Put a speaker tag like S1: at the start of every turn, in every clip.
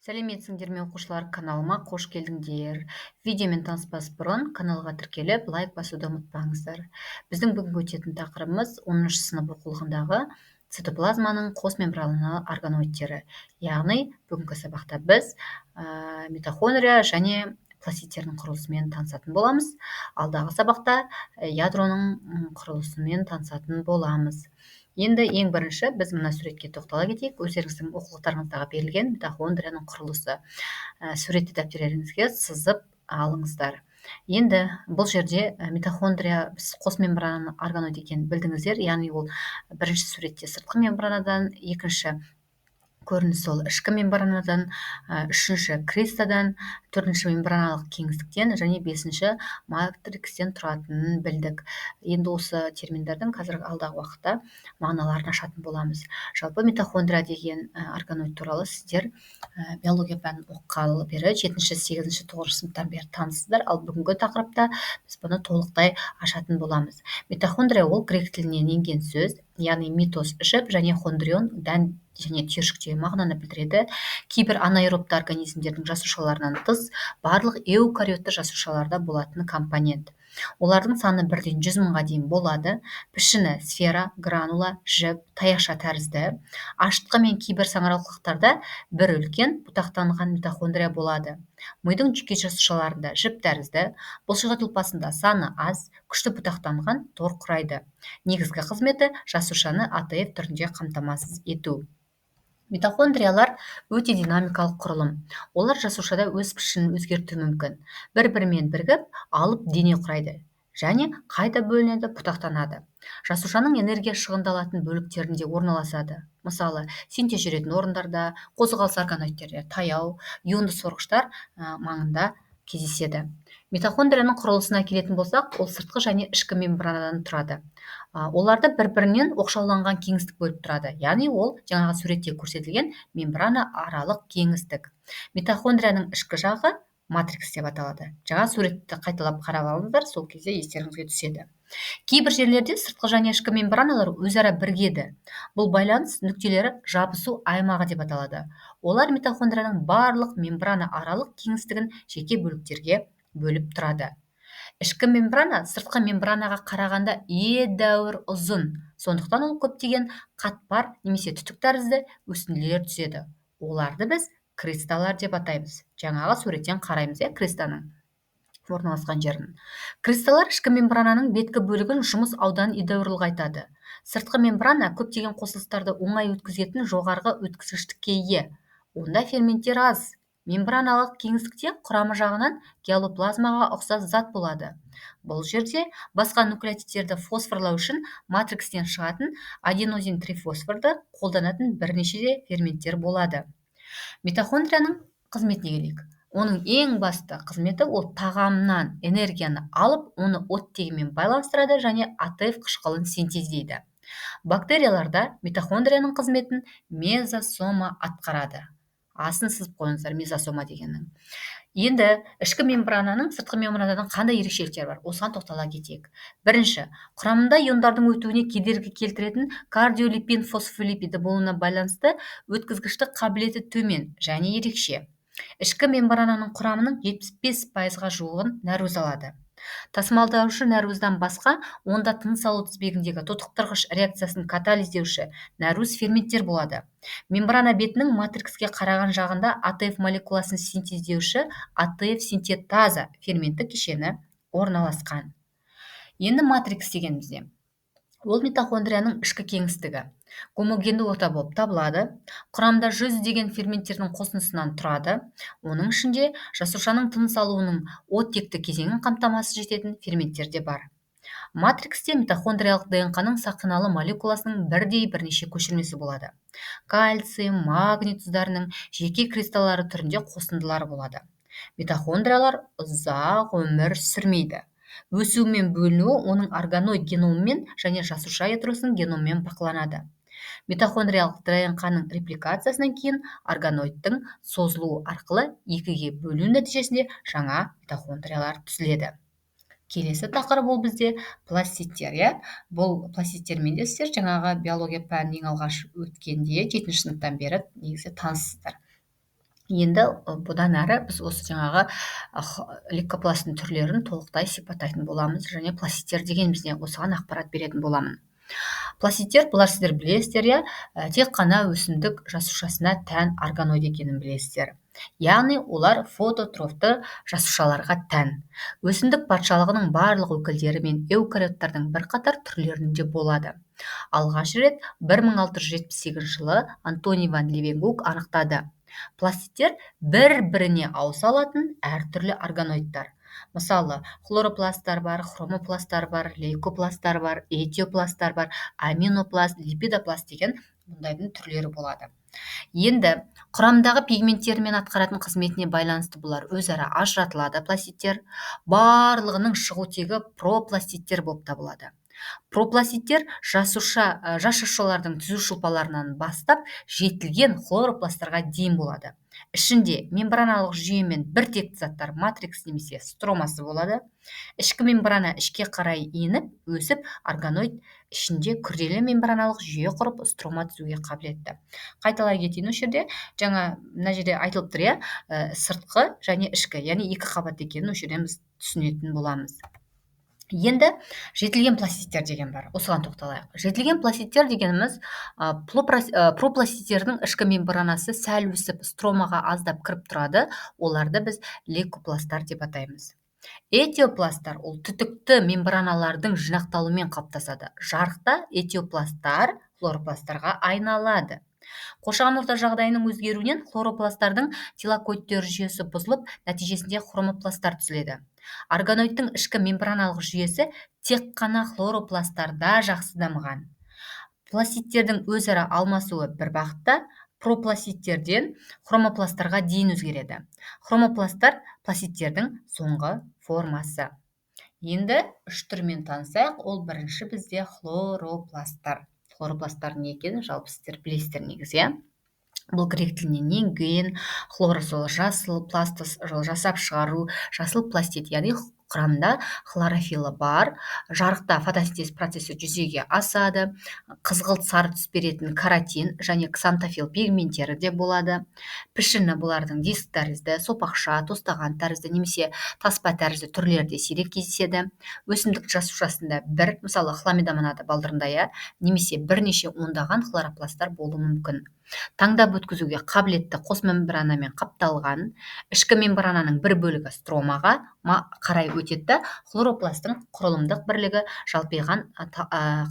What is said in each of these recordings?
S1: Сәлеметсіңдер ме оқушылар, каналыма қош келдіңдер. Видеомен таныспас бұрын каналға тіркеліп, лайк басуды ұмытпаңыздар. Біздің бүгінгі өтетін тақырыбымыз 10 сынып оқулығындағы цитоплазманың қос мембраналы органоидтері. Яғни бүгінгі сабақта біз митохондрия және пластидтердің құрылысымен танысатын боламыз. Алдағы сабақта ядроның құрылысымен танысатын боламыз. Енді ең бірінші біз мына суретке тоқтала кетейік. Өздеріңіздің оқулықтарыңыздағы берілген митохондрияның құрылысы. Суретті дәптерлеріңізге сызып алыңыздар. Енді бұл жерде митохондрия біз қос мембраналы органоид екенін білдіңіздер. Яғни ол бірінші суретте сыртқы мембранадан, екінші көрініс ол ішкі мембранадан, үшінші кристадан, төртінші мембраналық кеңістіктен және бесінші матрикстен тұратынын білдік. Енді осы терминдердің қазіргі алдағы уақытта мағыналарын ашатын боламыз. Жалпы митохондрия деген органоид туралы сіздер биология пәнін оқығалы бері 7-ші, 8-ші, 9-ші сыныптан бері танысыздар, ал бүгінгі тақырыпта біз бұны толықтай ашатын боламыз. Митохондрия ол грек тілінен енген сөз, яғни митос жіп және хондрион дән және түйіршіктегі мағынаны білдіреді. Кейбір анаэробты организмдердің жасушаларынан тыс барлық эукариотты жасушаларда болатын компонент. Олардың саны 1-ден 100 мыңға дейін болады. Пішіні сфера, гранула, жіп, таяқша тәрізді. Ашытқы мен кейбір саңырауқұлақтарда бір үлкен бұтақтанған митохондрия болады. Мидың жүйке жасушаларында жіп тәрізді, бұлшық ет ұлпасында саны аз, күшті бұтақтанған тор құрайды. Негізгі қызметі жасушаны АТФ түрінде қамтамасыз ету. Митохондриялар өте динамикалық құрылым. Олар жасушада өз пішінін өзгертуі мүмкін. Бір-бірімен бірігіп, алып дене құрайды және қайта бөлінеді, бұтақтанады. Жасушаның энергия шығындалатын бөліктерінде орналасады. Мысалы, синтез жүретін орындарда, қозғалыс органоидтері таяу, ионды сорғыштар маңында кездеседі. Митохондрияның құрылысына келетін болсақ, ол сыртқы және ішкі мембранадан тұрады. Оларды бір-бірінен оқшауланған кеңістік бөліп тұрады. Яғни ол жаңағы суретте көрсетілген мембрана аралық кеңістік. Митохондрияның ішкі жағы матрикс деп аталады. Жаңа суретті қайталап қарап алыңыздар, сол кезде естеріңізге түседі. Кейбір жерлерде сыртқы және ішкі мембраналар өзара бірігеді. Бұл байланыс нүктелері жабысу аймағы деп аталады. Олар митохондрияның барлық мембрана аралық кеңістігін жеке бөліктерге бөліп тұрады. Ішкі мембрана сыртқы мембранаға қарағанда едәуір ұзын. Сондықтан ол көптеген қатпар немесе түтік тәрізді өсінділер түседі. Оларды біз кристаллар деп атаймыз. Жаңағы суреттен қараймыз, кристаның орналасқан жерін. Кристаллар ішкі мембрананың беткі бөлігін жұмыс ауданын едәуір ұлғайтады. Сыртқы мембрана көптеген қосылыстарды оңай өткізетін жоғарғы өткізгіштікке ие. Онда ферменттер аз. Мембраналық кеңістікте құрамы жағынан геалоплазмаға ұқсас зат болады. Бұл жерде басқа нуклеотидтерді фосфорлау үшін матрикстен шығатын аденозин трифосфорды қолданатын бірнеше ферменттер болады. Митохондрияның қызметіне келейік. Оның ең басты қызметі ол тағамнан энергияны алып, оны оттегімен байланыстырады және АТФ қышқылын синтездейді. Бактерияларда митохондрияның қызметін мезосома атқарады. Асын сызып қойыңыздар, мезосома дегеннің. Енді ішкі мембрананың сыртқы мембранадан қандай ерекшеліктері бар? Осыған тоқтала кетейік. Бірінші, құрамында иондардың өтуіне кедергі келтіретін кардиолипин фосфолипиді болуына байланысты өткізгіштік қабілеті төмен және ерекше. Ішкі мембрананың құрамының 75%-ға жуығын нәруыз алады. Тасымалдаушы нәруыздан басқа, онда тыныс алу тізбегіндегі тотықтырғыш реакциясын катализдеуші нәруыз ферменттер болады. Мембрана бетінің матрикске қараған жағында АТФ молекуласын синтездеуші АТФ синтетаза ферменті кешені орналасқан. Енді матрикс дегенімізде ол митохондрияның ішкі кеңістігі. Гомогенді орта болып табылады. Құрамда 100 деген ферменттердің қосындысынан тұрады. Оның ішінде жасушаның тыныс алуының оттекті кезеңін қамтамасыз ететін ферменттер де бар. Матриксте митохондриялық ДНК-ның сақиналы молекуласының бірнеше көшірмесі болады. Кальций, магний тұздарының жеке кристаллары түрінде қосындылары болады. Митохондриялар ұзақ өмір сүрмейді. Өсуімен бөлінуі оның органоид геномымен және жасуша ядросының геномымен бақыланады. Митохондриялық ДНК-ның репликациясынан кейін органоидтың созылуы арқылы екіге бөліну нәтижесінде жаңа митохондриялар түзіледі. Келесі тақырып ол бізде пластидтер. Бұл пластидтермен де сіздер жаңағы биология пәнін ең алғаш өткенде 7-ші сыныптан бері негізі таныссыздар. Енді бұдан әрі біз осы жаңағы лейкопласттың түрлерін толықтай сипаттайтын боламыз және пластиттер дегеніміз не, осыған ақпарат беретін боламын. Пластиттер, бұлар сіздер білесіздер, иә, тек қана өсімдік жасушасына тән органоид екенін білесіздер. Яғни олар фототрофты жасушаларға тән. Өсімдік патшалығының барлық өкілдері мен эукариоттардың бірқатар түрлерінде болады. Алғаш рет 1678 жылы Антони ван Левенгук анықтады. Пластиттер бір-біріне ауыса алатын әртүрлі органоидтар. Мысалы, хлоропласттар бар, хромопласттар бар, лейкопласттар бар, этиопласттар бар, аминопласт, липидопласт деген бұндайдың түрлері болады. Енді құрамдағы пигменттермен атқаратын қызметіне байланысты бұлар өзара ажыратылады. Пластиттер барлығының шығу тегі пропластиттер болып табылады. Пропластиттер жасушалардың түзу шұлпаларынан бастап жетілген хлоропласттарға дейін болады. Ішінде мембраналық жүйемен біртекті заттар матрикс немесе стромасы болады. Ішкі мембрана ішке қарай еніп, өсіп, органоид ішінде күрделі мембраналық жүйе құрып, строма түзуге қабілетті. Қайталай кетейін осы жерде, жаңа мына жерде айтылып тұр, иә, сыртқы және ішкі, яғни екі қабат екенін осы жерден біз түсінетін боламыз. Енді жетілген пластиттер деген бар. Осыған тоқталайық. Жетілген пластиттер дегеніміз пропластиттердің ішкі мембранасы сәл өсіп, стромаға аздап кіріп тұрады. Оларды біз лейкопласттар деп атаймыз. Этиопласттар ол түтікті мембраналардың жинақталуымен қалыптасады. Жарықта этиопласттар хлоропласттарға айналады. Қоршаған орта жағдайының өзгеруінен хлоропласттардың тилакоидтер жүйесі бұзылып, нәтижесінде хромопласттар түзіледі. Органоидтың ішкі мембраналық жүйесі тек қана хлоропласттарда жақсы дамыған. Пластиттердің өзара алмасуы бір бағытта, пропластиттерден хромопласттарға дейін өзгереді. Хромопласттар пластиттердің соңғы формасы. Енді үш түрмен танысайық. Ол бірінші бізде хлоропласттар. Хлоропласттар не екенін жалпы сіздер білесіздер негізі. Бұл грек тілінен енген. Хлорос ол жасыл, пластос жасап шығару, жасыл пластид, яғни құрамында хлорофилы бар. Жарықта фотосинтез процесі жүзеге асады. Қызғылт сары түс беретін каротин және ксантофил пигменттері де болады. Пішіні бұлардың диск тәрізді, сопақша, тостаған тәрізді немесе таспа тәрізді түрлерде сирек кездеседі. Өсімдік жасушасында бір, мысалы хламидомонада балдырында, немесе бірнеше ондаған хлоропласттар болуы мүмкін. Таңдап өткізуге қабілетті қос мембранамен қапталған, ішкі мембрананың бір бөлігі стромаға қарай өтеді. Хлоропласттың құрылымдық бірлігі жалпиған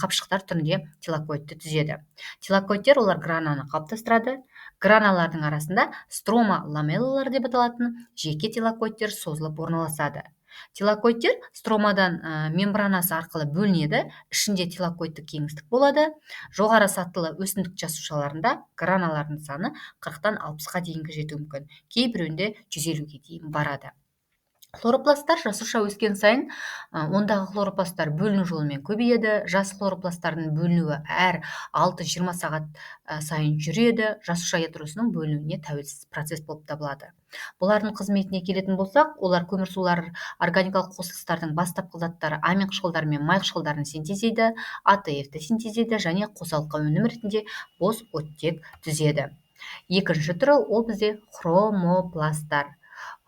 S1: қапшықтар түрінде тилакоидты түзеді. Тилакоидтер олар грананы қалыптастырады. Граналардың арасында строма ламеллалар деп аталатын жеке тилакоидтер созылып орналасады. Тилакоидтер стромадан мембранасы арқылы бөлінеді. Ішінде тилакоидтік кеңістік болады. Жоғары сатылы өсімдік жасушаларында граналардың саны 40-тан 60-ға дейінгі жетуі мүмкін. Кейбіреуінде 150-ге дейін барады. Хлоропласттар жасуша өскен сайын ондағы хлоропласттар бөліну жолымен көбейеді. Жас хлоропласттардың бөлінуі әр 6-20 сағат сайын жүреді. Жасуша ядросының бөлінуіне тәуелсіз процесс болып табылады. Бұлардың қызметіне келетін болсақ, олар көмірсулар органикалық қосылыстардың бастапқы заттары амин қышқылдары мен май қышқылдарын синтездейді, АТФ-ті синтездейді және қосалқы өнім ретінде бос оттек түзеді. Екінші түрі ол бізде хромопласттар.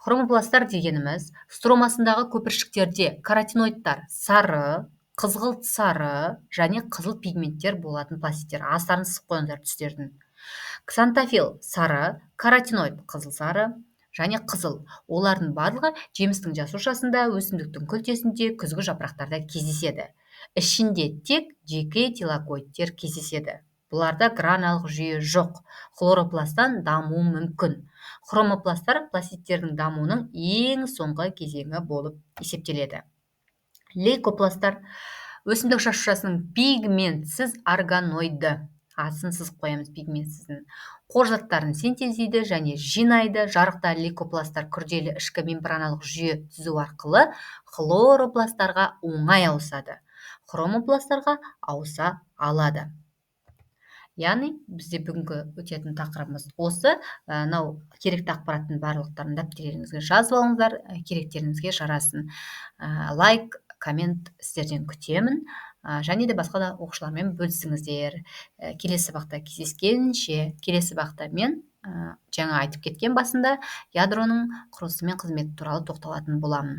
S1: Хромопласттар дегеніміз стромасындағы көпіршіктерде каротиноидтар сары, қызғылт сары және қызыл пигменттер болатын пластиттер. Астарын сызып қойыңыздар түстердің. Ксантофил сары, каротиноид қызыл сары және қызыл. Олардың барлығы жемістің жасушасында, өсімдіктің күлтесінде, күзгі жапырақтарда кездеседі. Ішінде тек жеке тилакоидтер кездеседі. Бұларда граналық жүйе жоқ. Хлоропласттан дамуы мүмкін. Хромопласттар пластиттердің дамуының ең соңғы кезеңі болып есептеледі. Лейкопласттар өсімдік жасушасының пигментсіз органоиды. Асын сызып қоямыз пигментсіздің. Қор заттарын синтездейді және жинайды. Жарықта лейкопласттар күрделі ішкі мембраналық жүйе түзу арқылы хлоропласттарға оңай ауысады. Хромопласттарға ауыса алады. Яғни бізде бүгінгі өтетін тақырыбымыз осы. Мынау керекті ақпараттың барлықтарын дәптеріңізге жазып алыңыздар, керектеріңізге жарасын. Лайк, коммент сіздерден күтемін. Және де басқа да оқушылармен бөлісіңіздер. Келесі сабақта кездескенше, келесі сабақта мен жаңа айтып кеткен басында ядроның құрылысы мен қызметі туралы тоқталатын боламын.